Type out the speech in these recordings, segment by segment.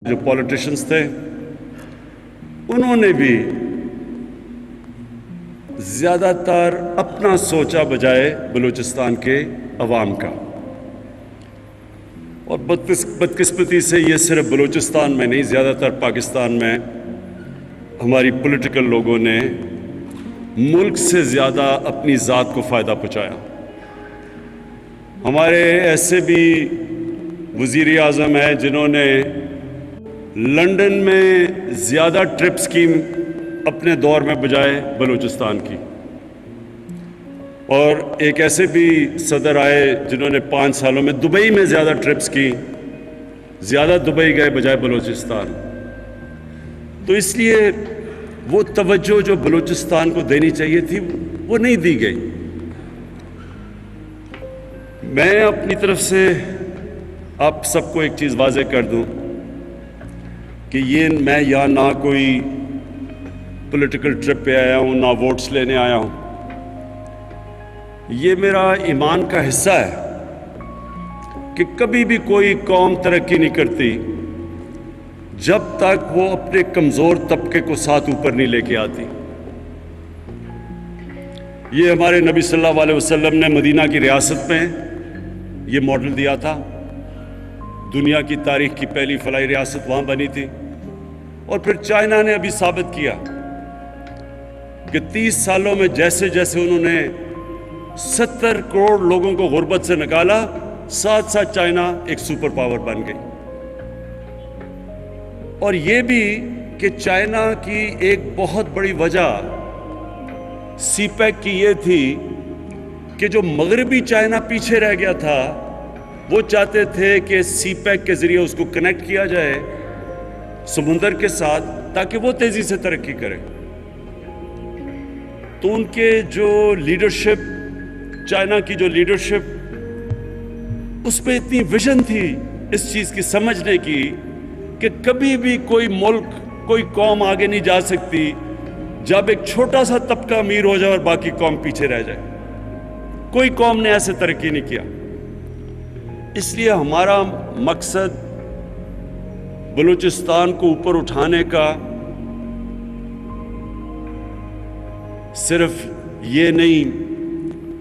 जो पॉलिटिशियंस थे उन्होंने भी ज़्यादातर अपना सोचा बजाय बलूचिस्तान के अवाम का। और बदकिस्मती से ये सिर्फ बलूचिस्तान में नहीं, ज़्यादातर पाकिस्तान में हमारी पॉलिटिकल लोगों ने मुल्क से ज़्यादा अपनी ज़ात को फ़ायदा पहुँचाया। हमारे ऐसे भी वज़ीर आज़म हैं जिन्होंने लंदन में ज़्यादा ट्रिप्स की अपने दौर में बजाय बलूचिस्तान की, और एक ऐसे भी सदर आए जिन्होंने 5 सालों में दुबई में ज़्यादा ट्रिप्स की, ज़्यादा दुबई गए बजाय बलूचिस्तान। तो इसलिए वो तवज्जो जो बलूचिस्तान को देनी चाहिए थी वो नहीं दी गई। मैं अपनी तरफ से आप सबको एक चीज़ वाज़ेह कर दूं कि ये मैं यहाँ ना कोई पॉलिटिकल ट्रिप पे आया हूँ, ना वोट्स लेने आया हूँ। ये मेरा ईमान का हिस्सा है कि कभी भी कोई कौम तरक्की नहीं करती जब तक वो अपने कमज़ोर तबके को साथ ऊपर नहीं लेके आती। ये हमारे नबी सल्लल्लाहु अलैहि वसल्लम ने मदीना की रियासत में ये मॉडल दिया था। दुनिया की तारीख की पहली फलाई रियासत वहाँ बनी थी। और फिर चाइना ने अभी साबित किया कि 30 सालों में जैसे जैसे उन्होंने 70 करोड़ लोगों को गुर्बत से निकाला, साथ साथ चाइना एक सुपर पावर बन गई। और ये भी कि चाइना की एक बहुत बड़ी वजह सीपैक की ये थी कि जो मगरबी चाइना पीछे रह गया था, वो चाहते थे कि सीपैक के जरिए उसको कनेक्ट किया जाए समुंदर के साथ, ताकि वो तेजी से तरक्की करे। तो उनके जो लीडरशिप, चाइना की जो लीडरशिप, उस पर इतनी विजन थी इस चीज की समझने की कि कभी भी कोई मुल्क, कोई कौम आगे नहीं जा सकती जब एक छोटा सा तबका अमीर हो जाए और बाकी कौम पीछे रह जाए। कोई कौम ने ऐसे तरक्की नहीं किया। इसलिए हमारा मकसद बलूचिस्तान को ऊपर उठाने का सिर्फ ये नहीं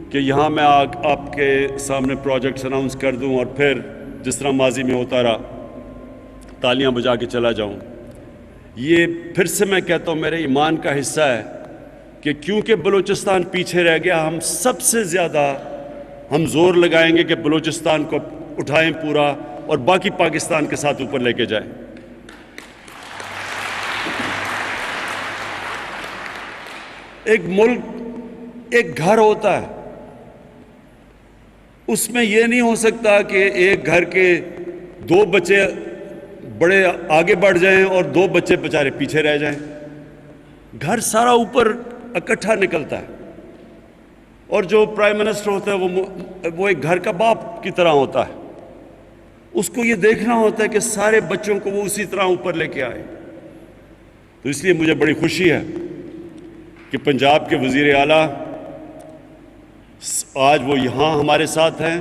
कि यहाँ मैं आपके सामने प्रोजेक्ट्स अनाउंस कर दूं और फिर जिस तरह माजी में होता रहा तालियां बजा के चला जाऊं। ये फिर से मैं कहता हूँ मेरे ईमान का हिस्सा है कि क्योंकि बलूचिस्तान पीछे रह गया, हम सबसे ज़्यादा हम जोर लगाएंगे कि बलूचिस्तान को उठाएं पूरा और बाकी पाकिस्तान के साथ ऊपर लेके जाएं। एक मुल्क एक घर होता है, उसमें यह नहीं हो सकता कि एक घर के 2 बच्चे बड़े आगे बढ़ जाएं और 2 बच्चे बेचारे पीछे रह जाएं। घर सारा ऊपर इकट्ठा निकलता है। और जो प्राइम मिनिस्टर होता है वो एक घर का बाप की तरह होता है। उसको ये देखना होता है कि सारे बच्चों को वो उसी तरह ऊपर लेके आए। तो इसलिए मुझे बड़ी खुशी है कि पंजाब के वज़ीर आला आज वो यहाँ हमारे साथ हैं।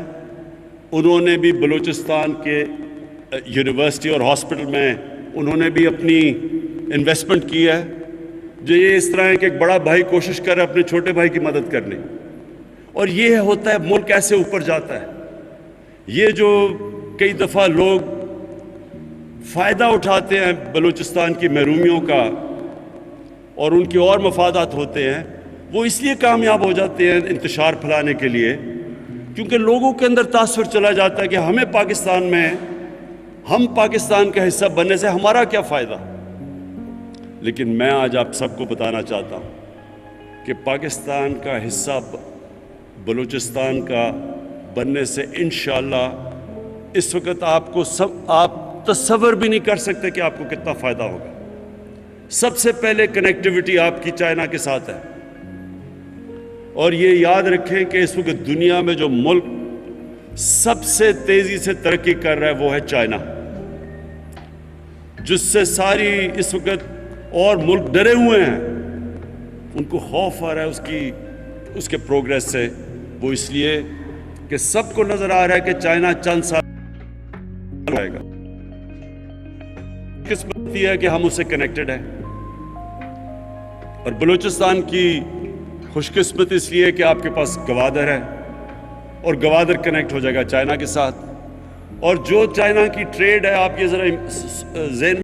उन्होंने भी बलूचिस्तान के यूनिवर्सिटी और हॉस्पिटल में उन्होंने भी अपनी इन्वेस्टमेंट की है। जो ये इस तरह है कि एक बड़ा भाई कोशिश कर रहा है अपने छोटे भाई की मदद करने, और ये होता है मुल्क ऐसे ऊपर जाता है। ये जो कई दफ़ा लोग फ़ायदा उठाते हैं बलूचिस्तान की महरूमियों का और उनके और मफादात होते हैं, वो इसलिए कामयाब हो जाते हैं इंतशार फैलाने के लिए क्योंकि लोगों के अंदर तासुर चला जाता है कि हमें पाकिस्तान में, हम पाकिस्तान का हिस्सा बनने से हमारा क्या फ़ायदा। लेकिन मैं आज आप सबको बताना चाहता हूँ कि पाकिस्तान का हिस्सा बलूचिस्तान का बनने से इंशाअल्लाह इस वक्त आप तस्वर भी नहीं कर सकते कि आपको कितना फ़ायदा होगा। सबसे पहले कनेक्टिविटी आपकी चाइना के साथ है। और ये याद रखें कि इस वक्त दुनिया में जो मुल्क सबसे तेज़ी से तरक्की कर रहा है वो है चाइना, जिससे सारी इस वक्त और मुल्क डरे हुए हैं, उनको खौफ आ रहा है उसके प्रोग्रेस से। वो इसलिए कि सबको नज़र आ रहा है कि चाइना चंद साल आएगा। खुशकिस्मती है कि हम उससे कनेक्टेड हैं। और बलूचिस्तान की खुशकिस्मत इसलिए कि आपके पास गवादर है और गवादर कनेक्ट हो जाएगा चाइना के साथ। और जो चाइना की ट्रेड है, आप ये ज़रा ज़हन